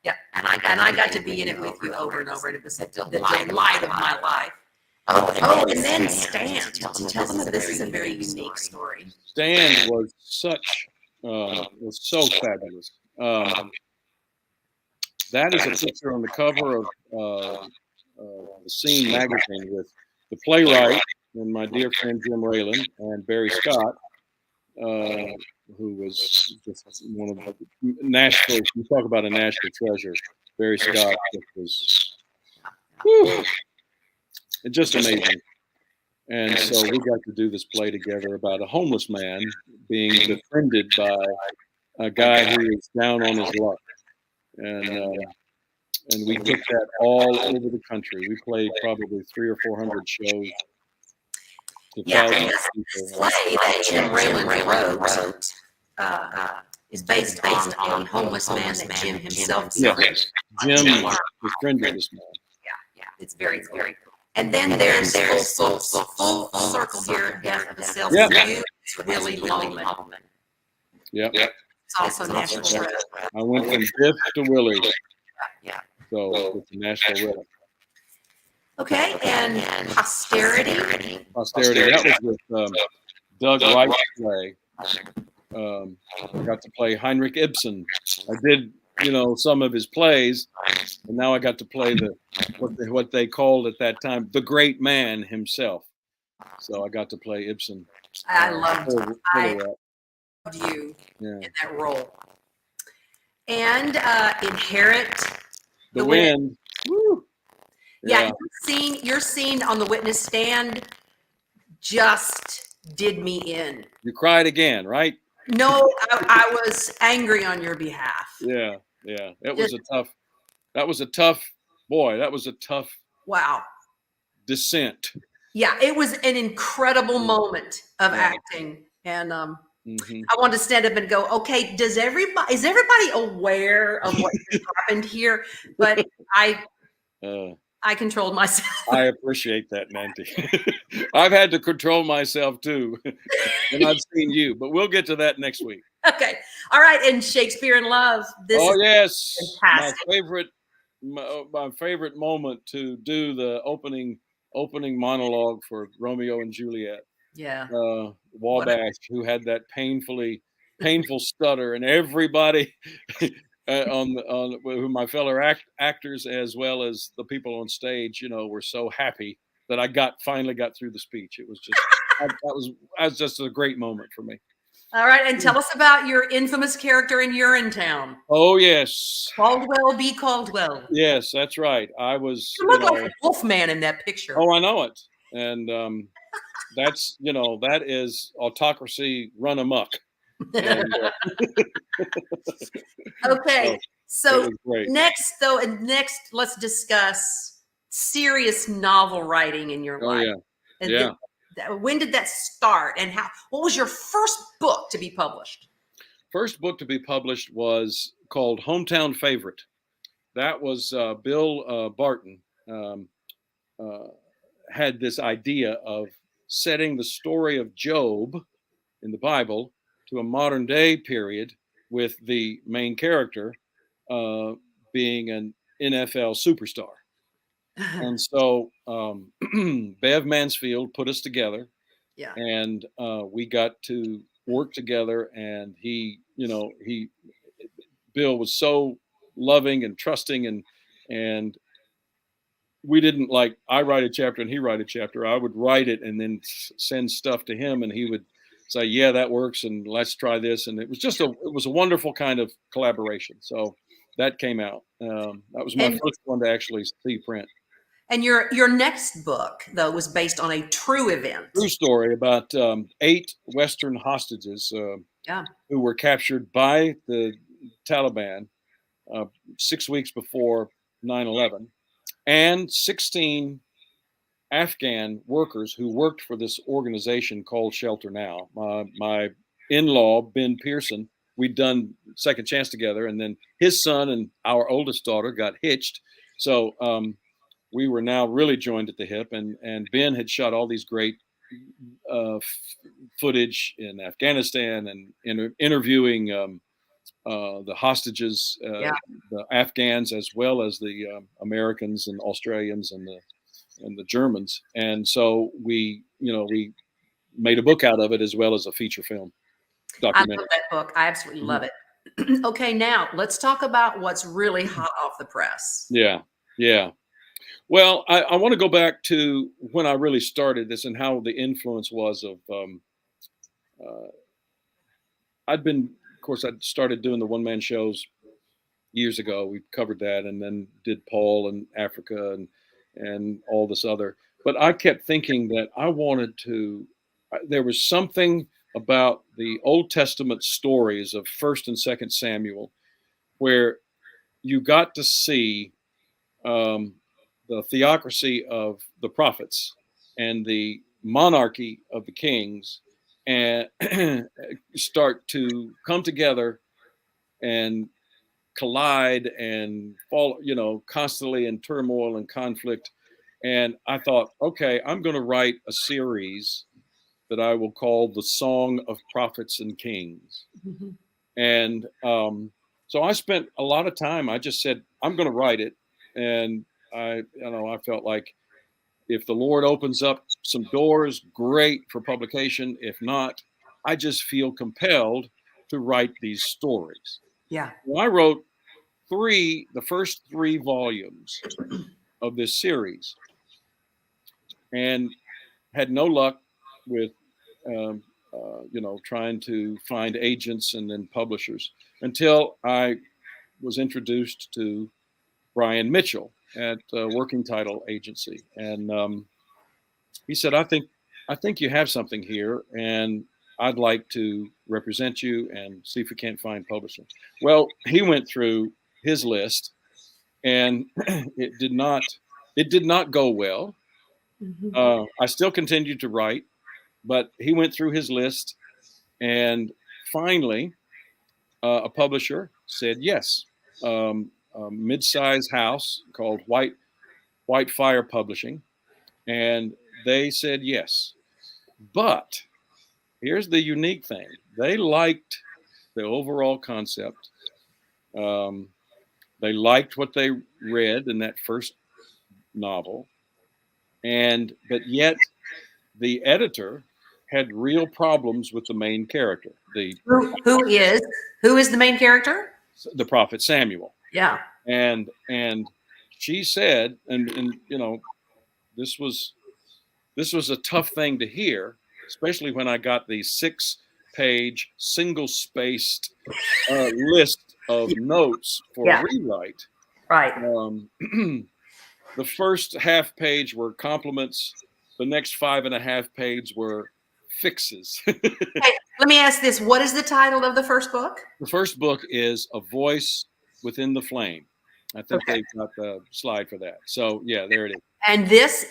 Yeah, and I got to be in it with you over and over, and it was the delight of my life. Oh, and then Stan. Tell them that this is a very unique story. Stan was so fabulous. That is a picture on the cover of the Scene magazine with the playwright and my dear friend Jim Raylan and Barry Scott, who was just one of the Nashville. You talk about a Nashville treasure. Barry Scott was just amazing. And so we got to do this play together about a homeless man being befriended by a guy who is down on his luck. And and we took that all over the country. We played probably 300 or 400 shows to thousands of people. Play that Jim Raylan wrote is based on a homeless man that Jim himself Yes, Jim befriended this man. Yeah, it's very cool. And then there's full circle here, Death of a Salesman. It's Willie Loman. Yep. It's also Nashville Rap. I went from Biff to Willie. Yeah. So with the Nashville Rap. Okay, and Posterity. That was with Doug Wright's play. I got to play Heinrich Ibsen. I did, some of his plays, and now I got to play what they called at that time the great man himself. So I got to play Ibsen. I loved you in that role. And Inherit the Wind. Woo. Yeah, your scene on the witness stand just did me in. You cried again, right? No, I was angry on your behalf. Yeah. That was a tough wow descent. Yeah, it was an incredible moment of acting. And I wanted to stand up and go, okay, is everybody aware of what just happened here? But I controlled myself. I appreciate that, Nancy. I've had to control myself too, and I've seen you, but we'll get to that next week. Okay. All right. And Shakespeare in Love. Yes. Fantastic. My favorite moment to do the opening monologue for Romeo and Juliet. Yeah. Wabash, who had that painful stutter, and everybody who my fellow actors as well as the people on stage, were so happy that I finally got through the speech. It was just that was just a great moment for me. All right, and tell us about your infamous character in Urinetown. Oh yes, Caldwell B. Caldwell. Yes, that's right. I was. You look like a wolfman in that picture. Oh, I know it, and that's that is autocracy run amok. And, okay, so next, let's discuss serious novel writing in your life. Yeah. When did that start, and what was your first book to be published? First book to be published was called Hometown Favorite. That was Bill Barton had this idea of setting the story of Job in the Bible to a modern day period, with the main character being an NFL superstar. And so Bev Mansfield put us together, and we got to work together. And Bill was so loving and trusting, and we didn't I write a chapter and he write a chapter. I would write it and then send stuff to him, and he would say, yeah, that works, and let's try this. And it was a wonderful kind of collaboration. So that came out. That was my first one to actually see print. And your next book, though, was based on a true event. True story about 8 Western hostages who were captured by the Taliban 6 weeks before 9/11, and 16 Afghan workers who worked for this organization called Shelter Now. My in-law, Ben Pearson, we'd done Second Chance together, and then his son and our oldest daughter got hitched. So we were now really joined at the hip, and Ben had shot all these great footage in Afghanistan and interviewing the hostages, the Afghans, as well as the Americans and Australians and the Germans. And so we made a book out of it, as well as a feature film documentary. I love that book. I absolutely love it. Okay, now let's talk about what's really hot off the press. Yeah. Well, I want to go back to when I really started this and how the influence was of, I'd started doing the one-man shows years ago. We covered that, and then did Paul and Africa and all this other. But I kept thinking that there was something about the Old Testament stories of 1st and 2nd Samuel where you got to see the theocracy of the prophets and the monarchy of the kings, and start to come together and collide and fall, constantly in turmoil and conflict. And I thought, okay, I'm going to write a series that I will call The Song of Prophets and Kings. Mm-hmm. And so I spent a lot of time. I just said, I'm going to write it. And I felt like if the Lord opens up some doors, great for publication. If not, I just feel compelled to write these stories. Yeah. Well, I wrote the first 3 volumes of this series, and had no luck with, trying to find agents and then publishers until I was introduced to Brian Mitchell at Working Title Agency, and he said, I think you have something here, and I'd like to represent you and see if we can't find publishing. Well, he went through his list, and it did not go well. Mm-hmm. I still continued to write, but he went through his list, and finally, a publisher said yes. A mid-sized house called White Fire Publishing, and they said yes. But here's the unique thing: they liked the overall concept. They liked what they read in that first novel, but yet the editor had real problems with the main character, Who is the main character? the prophet Samuel. Yeah. And she said, and this was a tough thing to hear, especially when I got the 6-page single-spaced list of notes for Yeah. rewrite. Right. The first half page were compliments. The next 5.5 pages were fixes. Hey, let me ask this. What is the title of the first book? The first book is A Voice Within the Flame. I think they've got the slide for that. So yeah, there it is. And this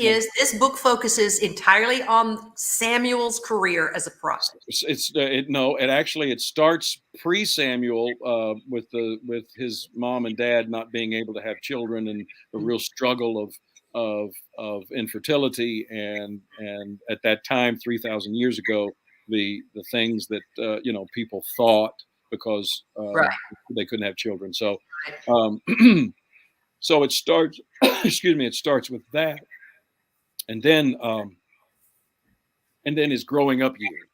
book focuses entirely on Samuel's career as a prophet. It starts pre-Samuel, with his mom and dad not being able to have children, and the real struggle of infertility, and at that time, 3,000 years ago, the things that people thought, because they couldn't have children. So so it starts it starts with that, and then his growing up years.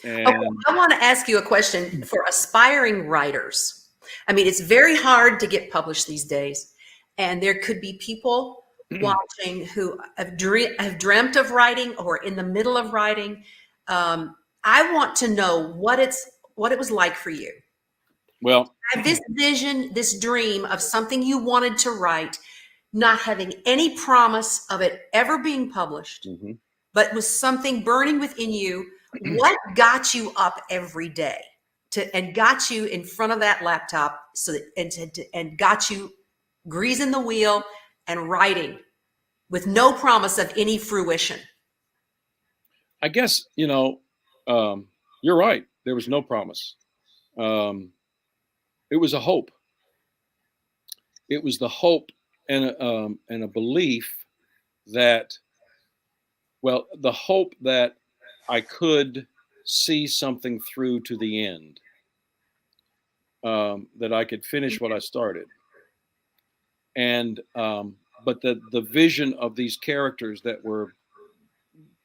And okay, I want to ask you a question for aspiring writers. I mean, it's very hard to get published these days, and there could be people watching who have dreamt of writing or in the middle of writing. I want to know what it was like for you. Well, have this vision, this dream of something you wanted to write, not having any promise of it ever being published, but was something burning within you. What got you up every day and got you in front of that laptop and got you greasing the wheel and writing with no promise of any fruition? I guess, you're right. There was no promise. It was a hope. It was the hope and a belief that, the hope that I could see something through to the end, that I could finish what I started. And, but the vision of these characters that were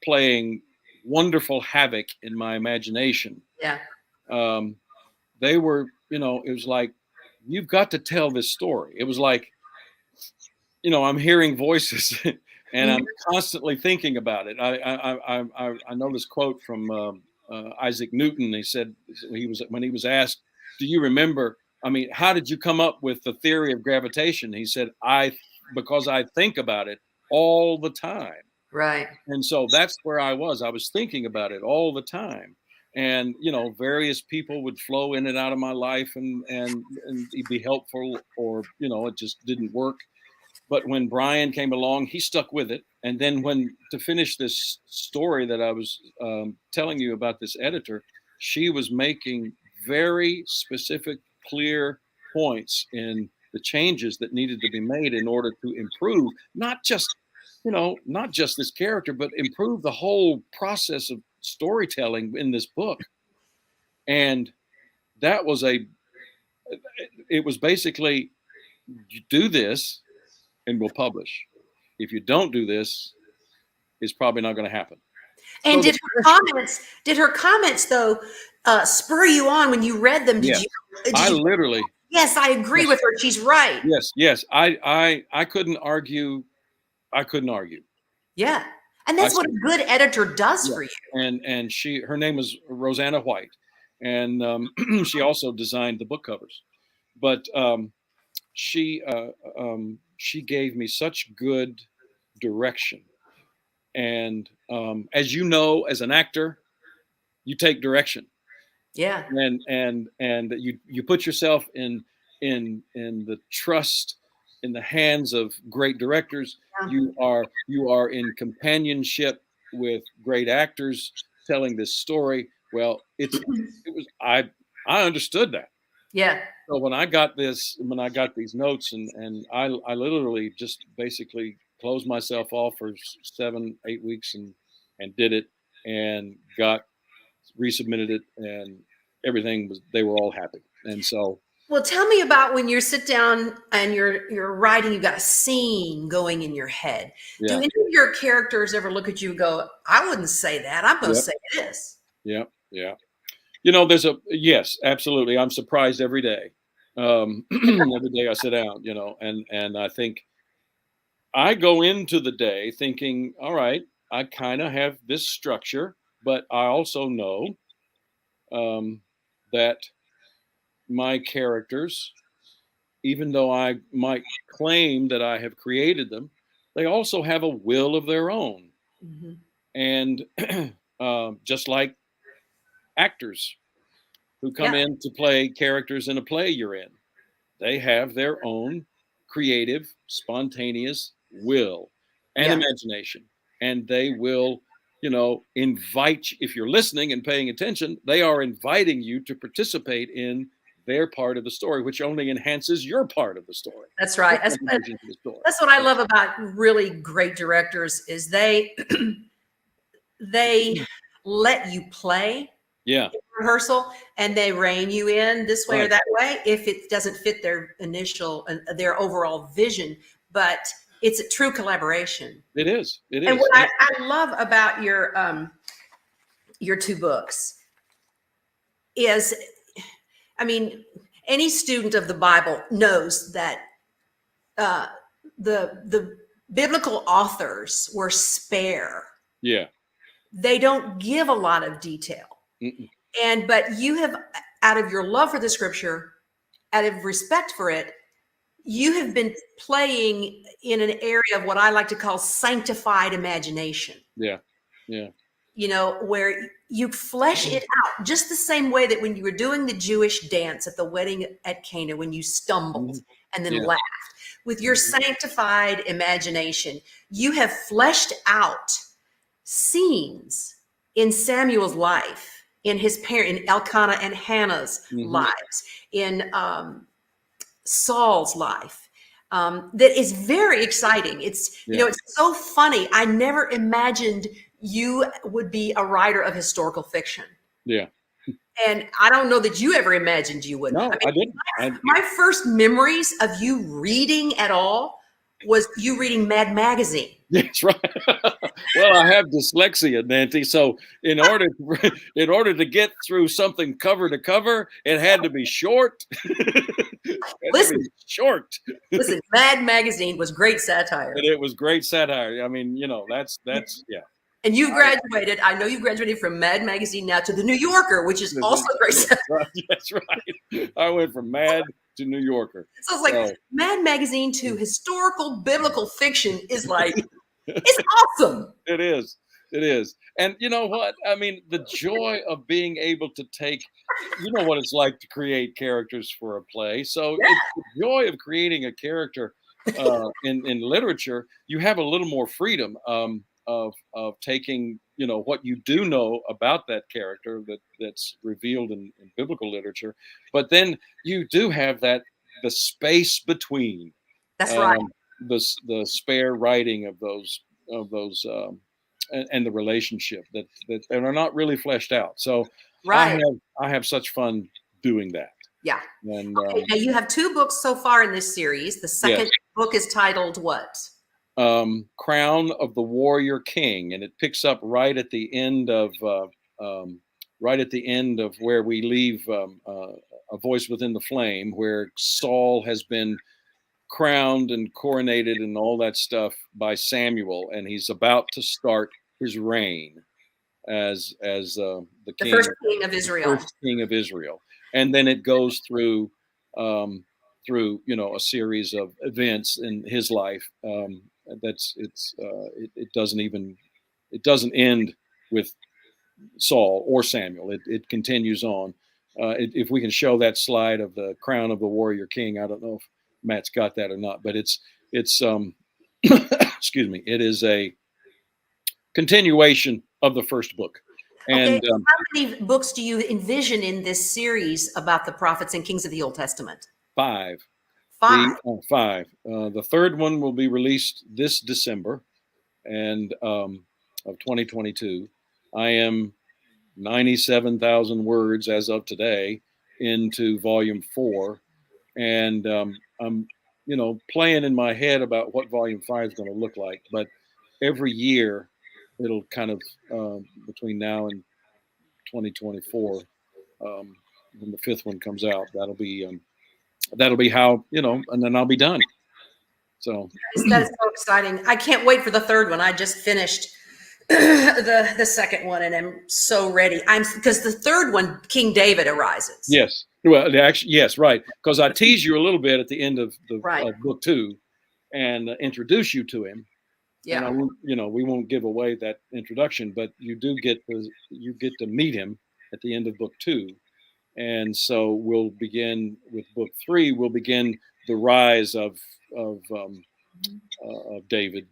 playing wonderful havoc in my imagination. Yeah. They were, it was like, you've got to tell this story. It was like, I'm hearing voices and I'm constantly thinking about it. I know this quote from Isaac Newton. He said, when he was asked, do you remember, how did you come up with the theory of gravitation? He said, because I think about it all the time. Right. And so that's where I was thinking about it all the time. And, various people would flow in and out of my life and be helpful, or, it just didn't work. But when Brian came along, he stuck with it. And then to finish this story that I was telling you about, this editor, she was making very specific, clear points in the changes that needed to be made in order to improve, not just this character, but improve the whole process of storytelling in this book. And that was it was basically, you do this and we'll publish. If you don't do this, it's probably not going to happen. And so did her comments though spur you on when you read them? Did I you literally. Yes, I agree with her. She's right. Yes. I couldn't argue. Yeah. And that's what a good editor does for you. And her name was Rosanna White, and she also designed the book covers. But she gave me such good direction. And as you know, as an actor, you take direction. Yeah. And you put yourself in the trust, in the hands of great directors. Yeah. You are in companionship with great actors telling this story. Well, I understood that. Yeah. So when I got these notes, and I literally just basically closed myself off for 7-8 weeks and did it, and resubmitted it, and everything they were all happy. And so, well, tell me about when you sit down and you're writing, you've got a scene going in your head. Yeah. Do any of your characters ever look at you and go, I wouldn't say that, I'm going to say this? Yeah. Yes, absolutely. I'm surprised every day. Every day I sit down, and I think I go into the day thinking, all right, I kind of have this structure, but I also know that my characters, even though I might claim that I have created them, they also have a will of their own. Mm-hmm. And just like actors who come in to play characters in a play you're in, they have their own creative, spontaneous will and imagination. And they will, invite, if you're listening and paying attention, they are inviting you to participate in their part of the story, which only enhances your part of the story. That's right. That's what I love about really great directors is they let you play in rehearsal, and they rein you in this way or that way if it doesn't fit their their overall vision. But it's a true collaboration. It is. And what I love about your two books is, any student of the Bible knows that the biblical authors were spare. Yeah. They don't give a lot of detail. Mm-mm. But you have, out of your love for the scripture, out of respect for it, you have been playing in an area of what I like to call sanctified imagination. Yeah. Where you flesh it out just the same way that when you were doing the Jewish dance at the wedding at Cana, when you stumbled and then laughed. With your sanctified imagination, you have fleshed out scenes in Samuel's life, in his parent, in Elkanah and Hannah's lives, in Saul's life. That is very exciting. It's it's so funny. I never imagined you would be a writer of historical fiction. Yeah. And I don't know that you ever imagined you would. No, I didn't. My first memories of you reading at all was you reading Mad Magazine. That's right. Well, I have dyslexia, Nancy. So in order to get through something cover to cover, it had to be short. Listen, Listen, Mad Magazine was great satire. And it was great satire. That's yeah. And you graduated. I know you graduated from Mad Magazine now to the New Yorker, which is also great satire. That's right. I went from Mad to New Yorker. So it's like Mad Magazine to historical biblical fiction is like, it's awesome. It is. And you know what? The joy of being able to take, what it's like to create characters for a play. So it's the joy of creating a character in literature, you have a little more freedom of taking, what you do know about that character that's revealed in biblical literature, but then you do have the space between, That's right. um, the spare writing of those and the relationship that are not really fleshed out. So Right. I have such fun doing that. Yeah. And Okay. Now you have 2 books so far in this series. The yes, second book is titled what? Crown of the Warrior King, and it picks up um, right at the end of where we leave A Voice Within the Flame, where Saul has been crowned and coronated and all that stuff by Samuel, and he's about to start his reign as the The king, first king of the Israel. first king of Israel, and then it goes um, through a series of events in his life. It doesn't end with Saul or Samuel. It continues on. If we can show that slide of the crown of the warrior king, I don't know if Matt's got that or not, but it's excuse me, it is a continuation of the first book. Okay. And How many books do you envision in this series about the prophets and kings of the Old Testament? 5. 5. The third one will be released this December, and of 2022. I am 97,000 words as of today into volume 4, and I'm playing in my head about what volume 5 is going to look like. But every year, it'll kind of between now and 2024, when the 5th one comes out, that'll be how, and then I'll be done. So That is so exciting. I can't wait for the third one. I just finished the second one and I'm so ready. Because the third one, King David arises. yes, well, actually, yes, right. Because I tease you a little bit at the end of Right. book 2, and introduce you to him. And Yeah. we won't give away that introduction, but you get to meet him at the end of book 2. And so we'll begin with book 3. We'll begin the rise of David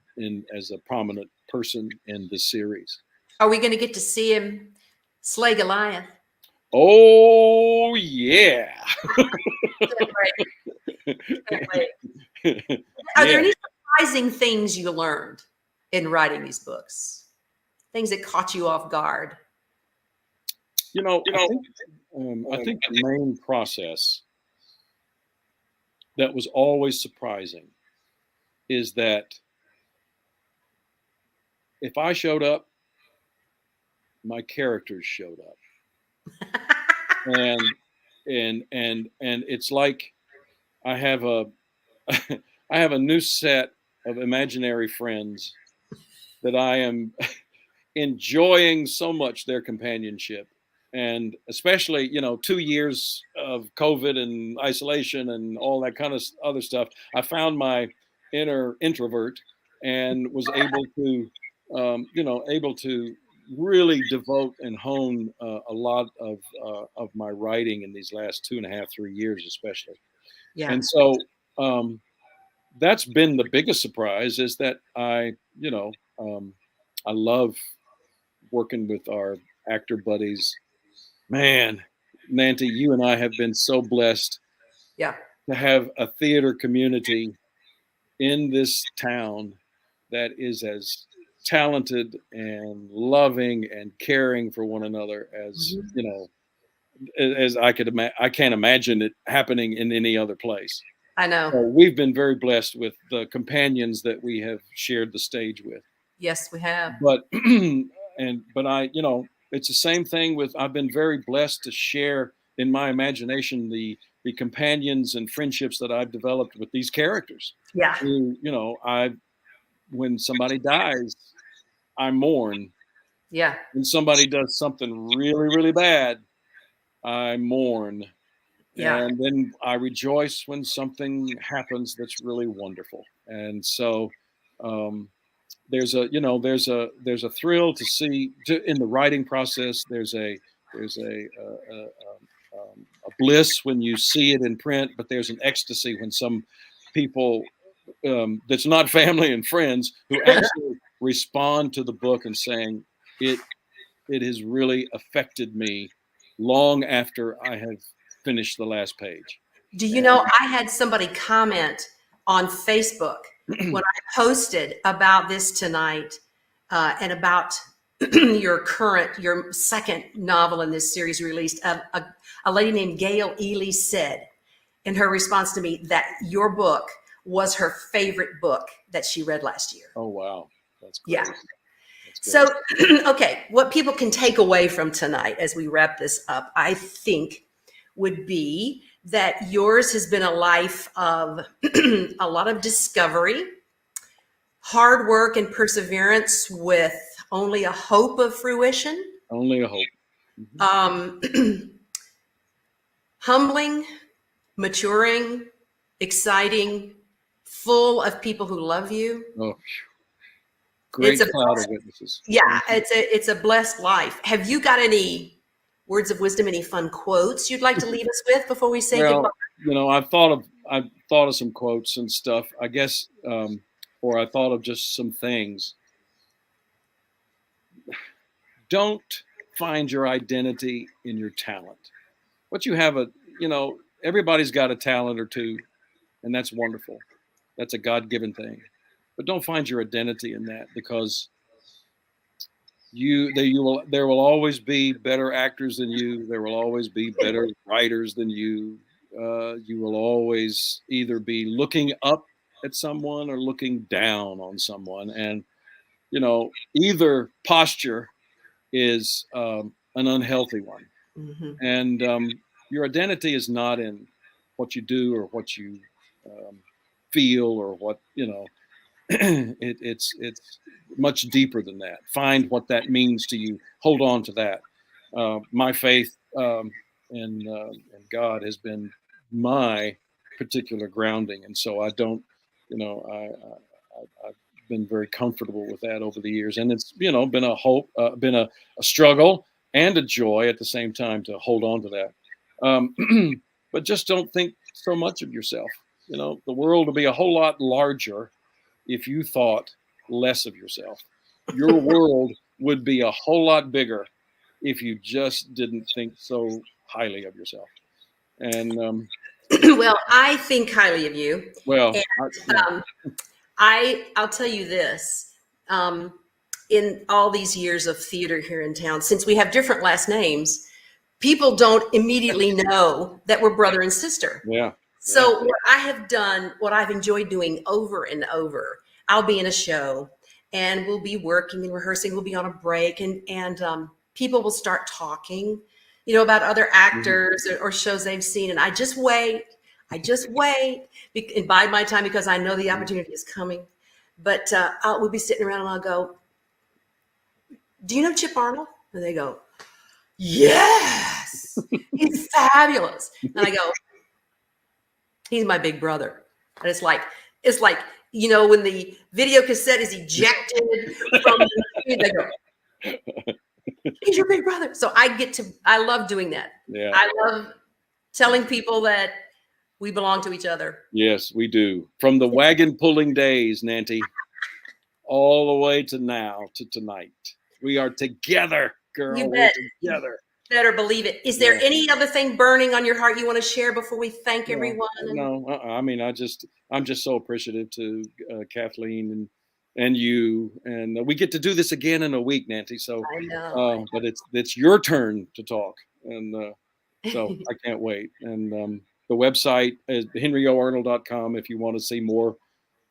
as a prominent person in the series. Are we going to get to see him slay Goliath? Oh yeah! Can't wait. Can't wait. Are there any surprising things you learned in writing these books? Things that caught you off guard? I think the main process that was always surprising is that if I showed up, my characters showed up, and it's like I have a new set of imaginary friends that I am enjoying so much their companionship. And especially, 2 years of COVID and isolation and all that kind of other stuff, I found my inner introvert and was able to really devote and hone a lot of my writing in these last 2.5, 3 years, especially. Yeah. And so that's been the biggest surprise, is that I love working with our actor buddies. Man, Nancy, you and I have been so blessed Yeah. to have a theater community in this town that is as talented and loving and caring for one another as as I can't imagine it happening in any other place. I know. So we've been very blessed with the companions that we have shared the stage with. Yes, we have. But it's the same thing with, I've been very blessed to share in my imagination the companions and friendships that I've developed with these characters. Yeah. Who, when somebody dies, I mourn. Yeah. When somebody does something really, really bad, I mourn. Yeah. And then I rejoice when something happens that's really wonderful. And so there's a thrill to see in the writing process. There's a bliss when you see it in print, but there's an ecstasy when some people that's not family and friends who actually respond to the book and saying it has really affected me long after I have finished the last page. Do you know, I had somebody comment on Facebook when I posted about this tonight and about your second novel in this series released. A lady named Gail Ely said in her response to me that your book was her favorite book that she read last year. Oh, wow. That's great. Yeah. That's So, okay, what people can take away from tonight as we wrap this up, I think, would be that yours has been a life of a lot of discovery, hard work and perseverance with only a hope of fruition. Only a hope. Mm-hmm. Humbling, maturing, exciting, full of people who love you. Oh, great cloud of witnesses. Yeah, it's a blessed life. Have you got any words of wisdom, any fun quotes you'd like to leave us with before we say goodbye? You know, I've thought of some quotes and stuff, I guess, or I thought of just some things. Don't find your identity in your talent. What you have everybody's got a talent or two, and that's wonderful. That's a God-given thing. But don't find your identity in that, because there will always be better actors than you. There will always be better writers than you. You will always either be looking up at someone or looking down on someone, and either posture is an unhealthy one. Mm-hmm. And your identity is not in what you do or what you feel or what it's much deeper than that. Find what that means to you. Hold on to that. My faith in God has been my particular grounding, and so I don't, I've been very comfortable with that over the years, and it's been a hope, been a struggle and a joy at the same time to hold on to that. But just don't think so much of yourself. The world will be a whole lot larger if you thought less of yourself. Your world would be a whole lot bigger if you just didn't think so highly of yourself. And well, I think highly of you. Well, and, I'll tell you this. In all these years of theater here in town, since we have different last names, people don't immediately know that we're brother and sister. Yeah. So what I have done, what I've enjoyed doing over and over, I'll be in a show and we'll be working and rehearsing. We'll be on a break and people will start talking, about other actors or shows they've seen. And I just wait and bide my time because I know the opportunity is coming. But we'll be sitting around and I'll go, do you know Chip Arnold? And they go, yes, he's fabulous. And I go, he's my big brother. And it's like, when the video cassette is ejected from the screen, they go, he's your big brother. So I love doing that. Yeah. I love telling people that we belong to each other. Yes, we do. From the wagon pulling days, Nancy, all the way to now, to tonight. We are together, girl. You We're bet. together. Better believe it. Is there any other thing burning on your heart you want to share before we thank everyone? No. I mean, I'm just so appreciative to Kathleen and you, and we get to do this again in a week, Nancy. So, I know. But it's your turn to talk, and so I can't wait. And the website is henryoarnold.com if you want to see more.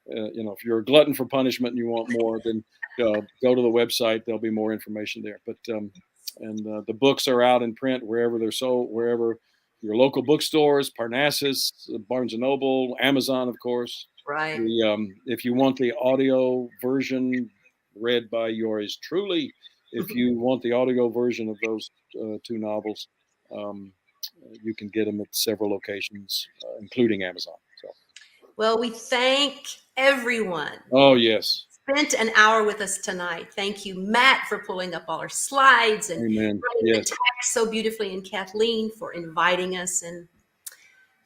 If you're a glutton for punishment and you want more, then go to the website. There'll be more information there. But the books are out in print wherever they're sold, wherever your local bookstores, Parnassus, Barnes and Noble, Amazon, of course. Right. If you want the audio version read by yours truly, if you want the audio version of those two novels, you can get them at several locations, including Amazon. So. Well, we thank everyone. Oh, yes. Spent an hour with us tonight. Thank you, Matt, for pulling up all our slides and writing the text so beautifully, and Kathleen for inviting us. And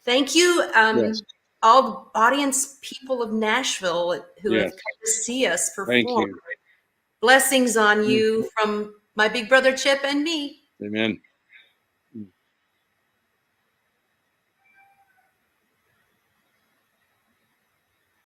thank you. Yes. all the audience people of Nashville who have Yes. come to see us Thank perform. you. Blessings on you from my big brother Chip and me. Amen.